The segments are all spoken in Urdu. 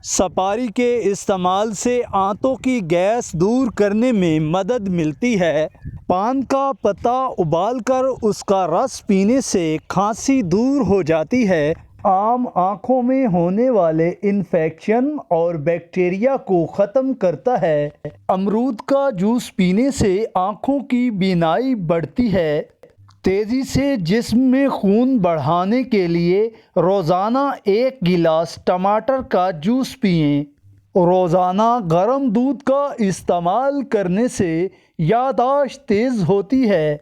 سپاری کے استعمال سے آنتوں کی گیس دور کرنے میں مدد ملتی ہے۔ پان کا پتا ابال کر اس کا رس پینے سے کھانسی دور ہو جاتی ہے۔ آم آنکھوں میں ہونے والے انفیکشن اور بیکٹیریا کو ختم کرتا ہے۔ امرود کا جوس پینے سے آنکھوں کی بینائی بڑھتی ہے۔ تیزی سے جسم میں خون بڑھانے کے لیے روزانہ 1 گلاس ٹماٹر کا جوس پئیں۔ روزانہ گرم دودھ کا استعمال کرنے سے یادداشت تیز ہوتی ہے۔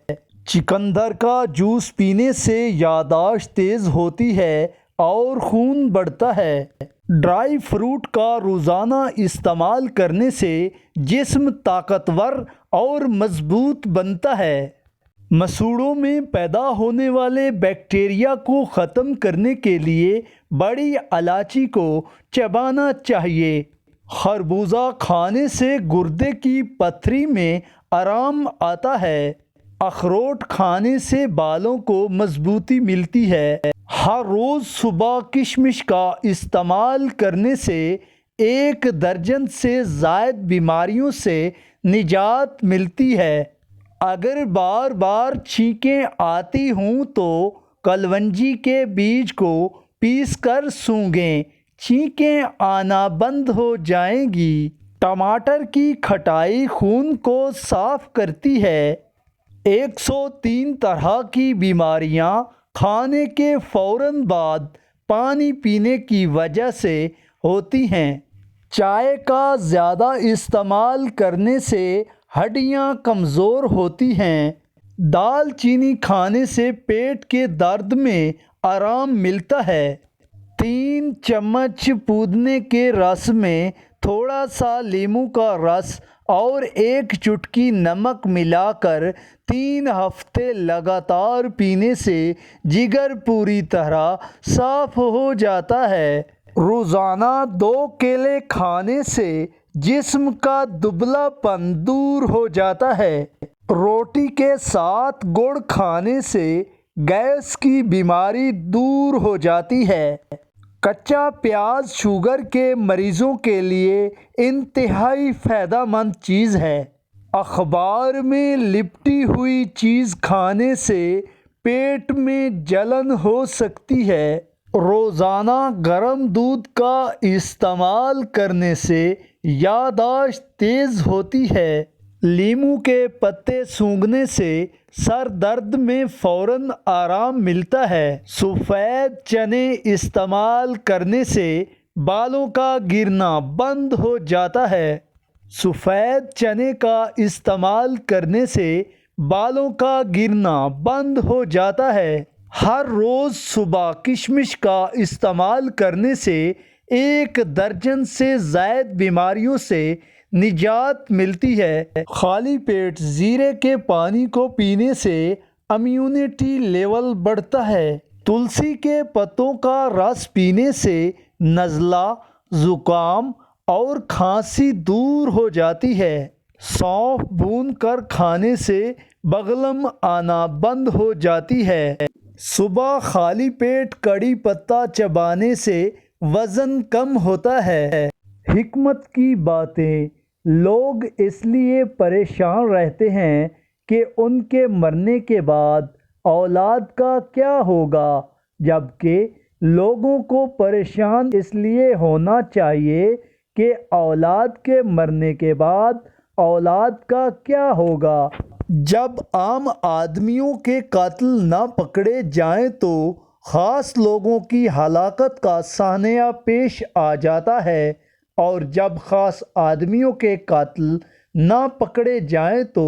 چقندر کا جوس پینے سے یادداشت تیز ہوتی ہے اور خون بڑھتا ہے۔ ڈرائی فروٹ کا روزانہ استعمال کرنے سے جسم طاقتور اور مضبوط بنتا ہے۔ مسوڑھوں میں پیدا ہونے والے بیکٹیریا کو ختم کرنے کے لیے بڑی الائچی کو چبانا چاہیے۔ خربوزہ کھانے سے گردے کی پتھری میں آرام آتا ہے۔ اخروٹ کھانے سے بالوں کو مضبوطی ملتی ہے۔ ہر روز صبح کشمش کا استعمال کرنے سے 1 درجن سے زائد بیماریوں سے نجات ملتی ہے۔ اگر بار بار چھینکیں آتی ہوں تو کلونجی کے بیج کو پیس کر سونگھیں، چھینکیں آنا بند ہو جائیں گی۔ ٹماٹر کی کھٹائی خون کو صاف کرتی ہے۔ 103 طرح کی بیماریاں کھانے کے فوراً بعد پانی پینے کی وجہ سے ہوتی ہیں۔ چائے کا زیادہ استعمال کرنے سے ہڈیاں کمزور ہوتی ہیں۔ دال چینی کھانے سے پیٹ کے درد میں آرام ملتا ہے۔ 3 چمچ پودینے کے رس میں تھوڑا سا لیموں کا رس اور 1 چٹکی نمک ملا کر 3 ہفتے لگاتار پینے سے جگر پوری طرح صاف ہو جاتا ہے۔ روزانہ 2 کیلے کھانے سے جسم کا دبلا پن دور ہو جاتا ہے۔ روٹی کے ساتھ گڑ کھانے سے گیس کی بیماری دور ہو جاتی ہے۔ کچا پیاز شوگر کے مریضوں کے لیے انتہائی فائدہ مند چیز ہے۔ اخبار میں لپٹی ہوئی چیز کھانے سے پیٹ میں جلن ہو سکتی ہے۔ روزانہ گرم دودھ کا استعمال کرنے سے یادداشت تیز ہوتی ہے۔ لیموں کے پتے سونگھنے سے سر درد میں فوراً آرام ملتا ہے۔ سفید چنے استعمال کرنے سے بالوں کا گرنا بند ہو جاتا ہے۔ سفید چنے کا استعمال کرنے سے بالوں کا گرنا بند ہو جاتا ہے۔ ہر روز صبح کشمش کا استعمال کرنے سے 1 درجن سے زائد بیماریوں سے نجات ملتی ہے۔ خالی پیٹ زیرے کے پانی کو پینے سے امیونٹی لیول بڑھتا ہے۔ تلسی کے پتوں کا رس پینے سے نزلہ، زکام اور کھانسی دور ہو جاتی ہے۔ سونف بھون کر کھانے سے بلغم آنا بند ہو جاتی ہے۔ صبح خالی پیٹ کڑی پتہ چبانے سے وزن کم ہوتا ہے۔ حکمت کی باتیں: لوگ اس لیے پریشان رہتے ہیں کہ ان کے مرنے کے بعد اولاد کا کیا ہوگا، جبکہ لوگوں کو پریشان اس لیے ہونا چاہیے کہ اولاد کے مرنے کے بعد اولاد کا کیا ہوگا۔ جب عام آدمیوں کے قاتل نہ پکڑے جائیں تو خاص لوگوں کی ہلاکت کا سامنا پیش آ جاتا ہے، اور جب خاص آدمیوں کے قاتل نہ پکڑے جائیں تو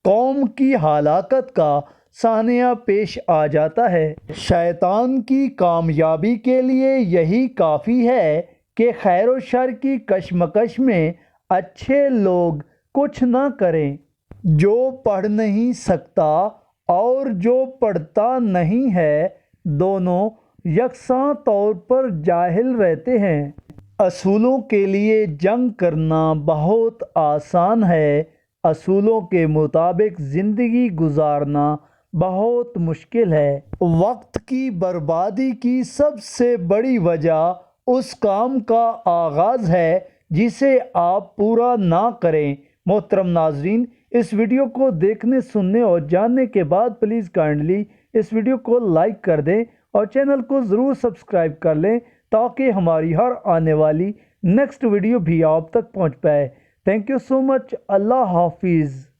قوم کی ہلاکت کا سامنا پیش آ جاتا ہے۔ شیطان کی کامیابی کے لیے یہی کافی ہے کہ خیر و شر کی کشمکش میں اچھے لوگ کچھ نہ کریں۔ جو پڑھ نہیں سکتا اور جو پڑھتا نہیں ہے، دونوں یکساں طور پر جاہل رہتے ہیں۔ اصولوں کے لیے جنگ کرنا بہت آسان ہے، اصولوں کے مطابق زندگی گزارنا بہت مشکل ہے۔ وقت کی بربادی کی سب سے بڑی وجہ اس کام کا آغاز ہے جسے آپ پورا نہ کریں۔ محترم ناظرین، اس ویڈیو کو دیکھنے، سننے اور جاننے کے بعد پلیز کائنڈلی اس ویڈیو کو لائک کر دیں اور چینل کو ضرور سبسکرائب کر لیں تاکہ ہماری ہر آنے والی نیکسٹ ویڈیو بھی آپ تک پہنچ پائے۔ تھینک یو سو مچ۔ اللہ حافظ۔